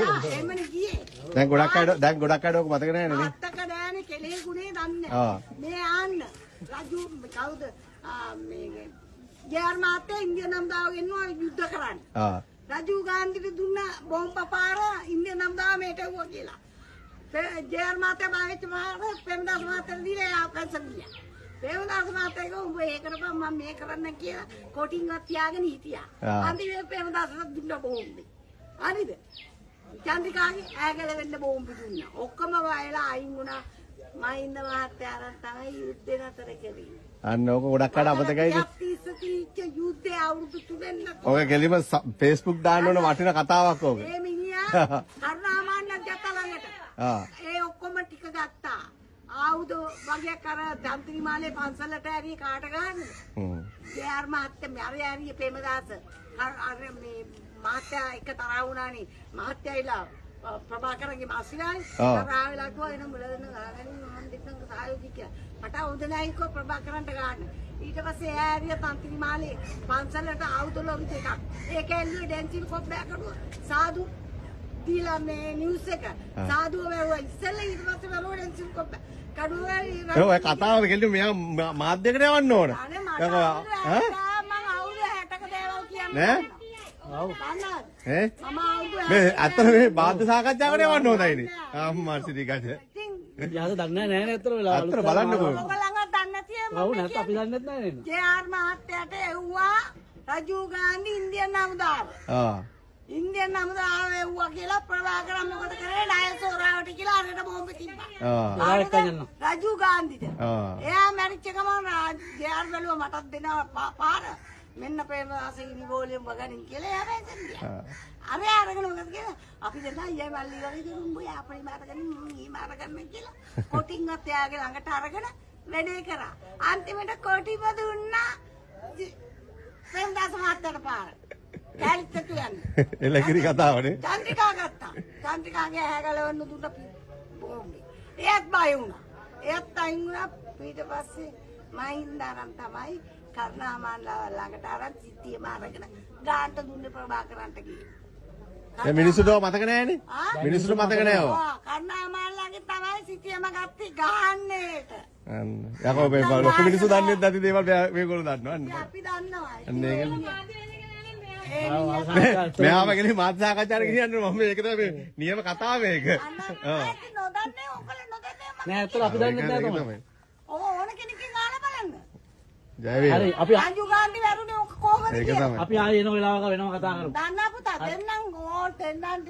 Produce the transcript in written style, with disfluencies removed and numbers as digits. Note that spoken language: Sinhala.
එහෙමනේ ගියේ. දැන් ගොඩක් අය ඔක මතක නැහැ නේ. අත්තක නෑනේ කෙලේ ගුණේ දන්නේ. මේ ආන්න රජු කවුද මේ ජයර් මහත්තයා ඉන්දියානු නම්දාව ගෙන්නවා යුද්ධ කරන්න. රජීව් ගාන්ධිට දුන්න බෝම්බ පාර ඉන්දියානු නම්දාව මේට එවුවා කියලා. ජයර් මහත්තයා බාගෙච්ච මාර ප්‍රේමදාස මහත්තයා දීලා පැන්සල් ගියා. ප්‍රේමදාස මහත්තයා කිව්වා උඹ ඒ කරපන් මම මේ කරන්න කියලා කොටින්වත් තියාගෙන හිටියා. අන්තිමේ ප්‍රේමදාසට දුන්න බෝම්බේ. හරිද? චන්ද්‍රිකාගේ ඈගල වෙන්න බෝම්බ දුන්නා. ඔක්කොම වයලා අයින් වුණා. මහින්ද මහත්තයා අරන් තමයි යුද්ධේ නතර කළේ. අන්න ඕක ගොඩක් අඩ අමතකයිද? යුද්ධේ අවුරුදු 3 වෙනකම්. ඔක ගෙලිම Facebook දාන්න ඕන වටින කතාවක් ඕක. මේ මිනිහා කරුණාමාන්නත් ගත්තා ළඟට. ඒ ඔක්කොම ටික ගත්තා. ආයුධ වගේක් අර දන්තිමාලේ පන්සලට ඇරි කාට ගන්නද? ජයර් මහත්තයා මරේ ඇරි ප්‍රේමදාස අර මේ මහත්තයා එක තරහ වුණානේ. මහත්තයායිලා ප්‍රභාකරන්ගේ මාසිනායි තරහ වෙලා කිව්වා එන මුලදෙන ගාගෙන මම දෙන්නක සහයෝගී කියලා. මට හොඳ නැහැ කිව්වා ප්‍රභාකරන්ට ගන්න. ඊට පස්සේ ඈරිය තන්තිමාලේ පන්සලට ආයුධ ලොවිත එකක්. ඒක ඇල්ලුවේ ඩැන්සිල් කොබ්බයක් කඩුවා. සාදු දීලා මේ නිවුස් එක සාදුව වැවුවා ඉස්සෙල්ලා ඊට පස්සේ වැවුවා ඩැන්සිල් කොබ්බ. කඩුවා ඔය කතාව ගෙල්ලු මෙයා මාධ්‍යයකට යවන්න ඕන. මම අවුරුදු 60ක දේවල් කියන්නේ නෑ. මේ අතර මේ බාද්ද සාකච්ඡාවකට යවන්න හොඳයිනේ. අම්මා සිරිගඩ. යාද දන්නේ නැහැ නේ අතර වෙලා. අතර බලන්නකෝ. ඔයගොල්ලෝ දන්නේ නැතිව ඔව් නැත් අපි දන්නේ නැහැ නේද? ජේ.ආර් මහත්තයාට එව්වා රජීව් ගාන්ධි ඉන්දියානු නමුදාව. ඉන්දියානු නමුදාව එව්වා කියලා ප්‍රභාකරන් මොකද කරේ? ඩයසෝරාවට කියලා අරකට බෝම්බ තිබ්බා. රජීව් ගාන්ධිට. එයා මැරිච්ච ගමන් ජේ.ආර් බැලුවා මටත් දෙනවා පාර. මෙන්න ප්‍රේමදාසගේ නිවෝලියම් වගනින් කියලා එයා වැඳින්දියා. අර අරගෙන මොකද කියලා අපි දෙන්න අයියා මල්ලි වගේ දුම් බෝ අපේ මාරගෙන මේ මාරගෙන කියලා කොටින්වත් එයාගේ ළඟට අරගෙන වැඩේ කරා. අන්තිමට කොටිම දුන්නා ප්‍රේමදාස මහත්තයාට පාර. කැලිට කියන්නේ. එලකිරි කතාවනේ. චන්ද්‍රිකා ගත්තා. චන්ද්‍රිකාගේ ඇහැ ගලවන්න දුන්න බෝම්බේ. එයාත් බය වුණා. එයාත් අයින් වුණා. ඊට පස්සේ මහින්ද අරන් තමයි කරුණාමාන්ලා ළඟට අරන් සිද්ධියම අරගෙන ගාන්ට දුන්නේ ප්‍රභාකරන්ට ගියේ. ඒ මිනිස්සුන්ව මතක නැහැනේ. මිනිස්සුන්ව මතක නැහැ ඔය. කරුණාමාන්ලාගේ තමයි සිද්ධියම ගත්තේ ගහන්නේට. අන්න. යකෝ මේ ලොකු මිනිස්සු දන්නේ නැති දේවල් මේගොල්ලෝ දන්නවා අන්න. අපි දන්නවා. අන්න ඒක. මෙයාම ගෙනේ මාධ්‍ය සාකච්ඡාවට ගෙනියන්න මම මේක තමයි නියම කතාව මේක. ඔව්. නොදන්නේ ඔකල නොදන්නේ මම. නෑ අතට අපි දන්නේ නැහැ තමයි. ඕන කෙනකින් ආලා බලන්න. ජය වේවා. හරි අපි රජීව් ගාන්ධි වැරුනේ ඔක කොහොමද කියලා. අපි ආයෙ එන වෙලාවක වෙනම කතා කරමු. දන්නා පුතා දෙන්නම් ඕන් දෙන්නම්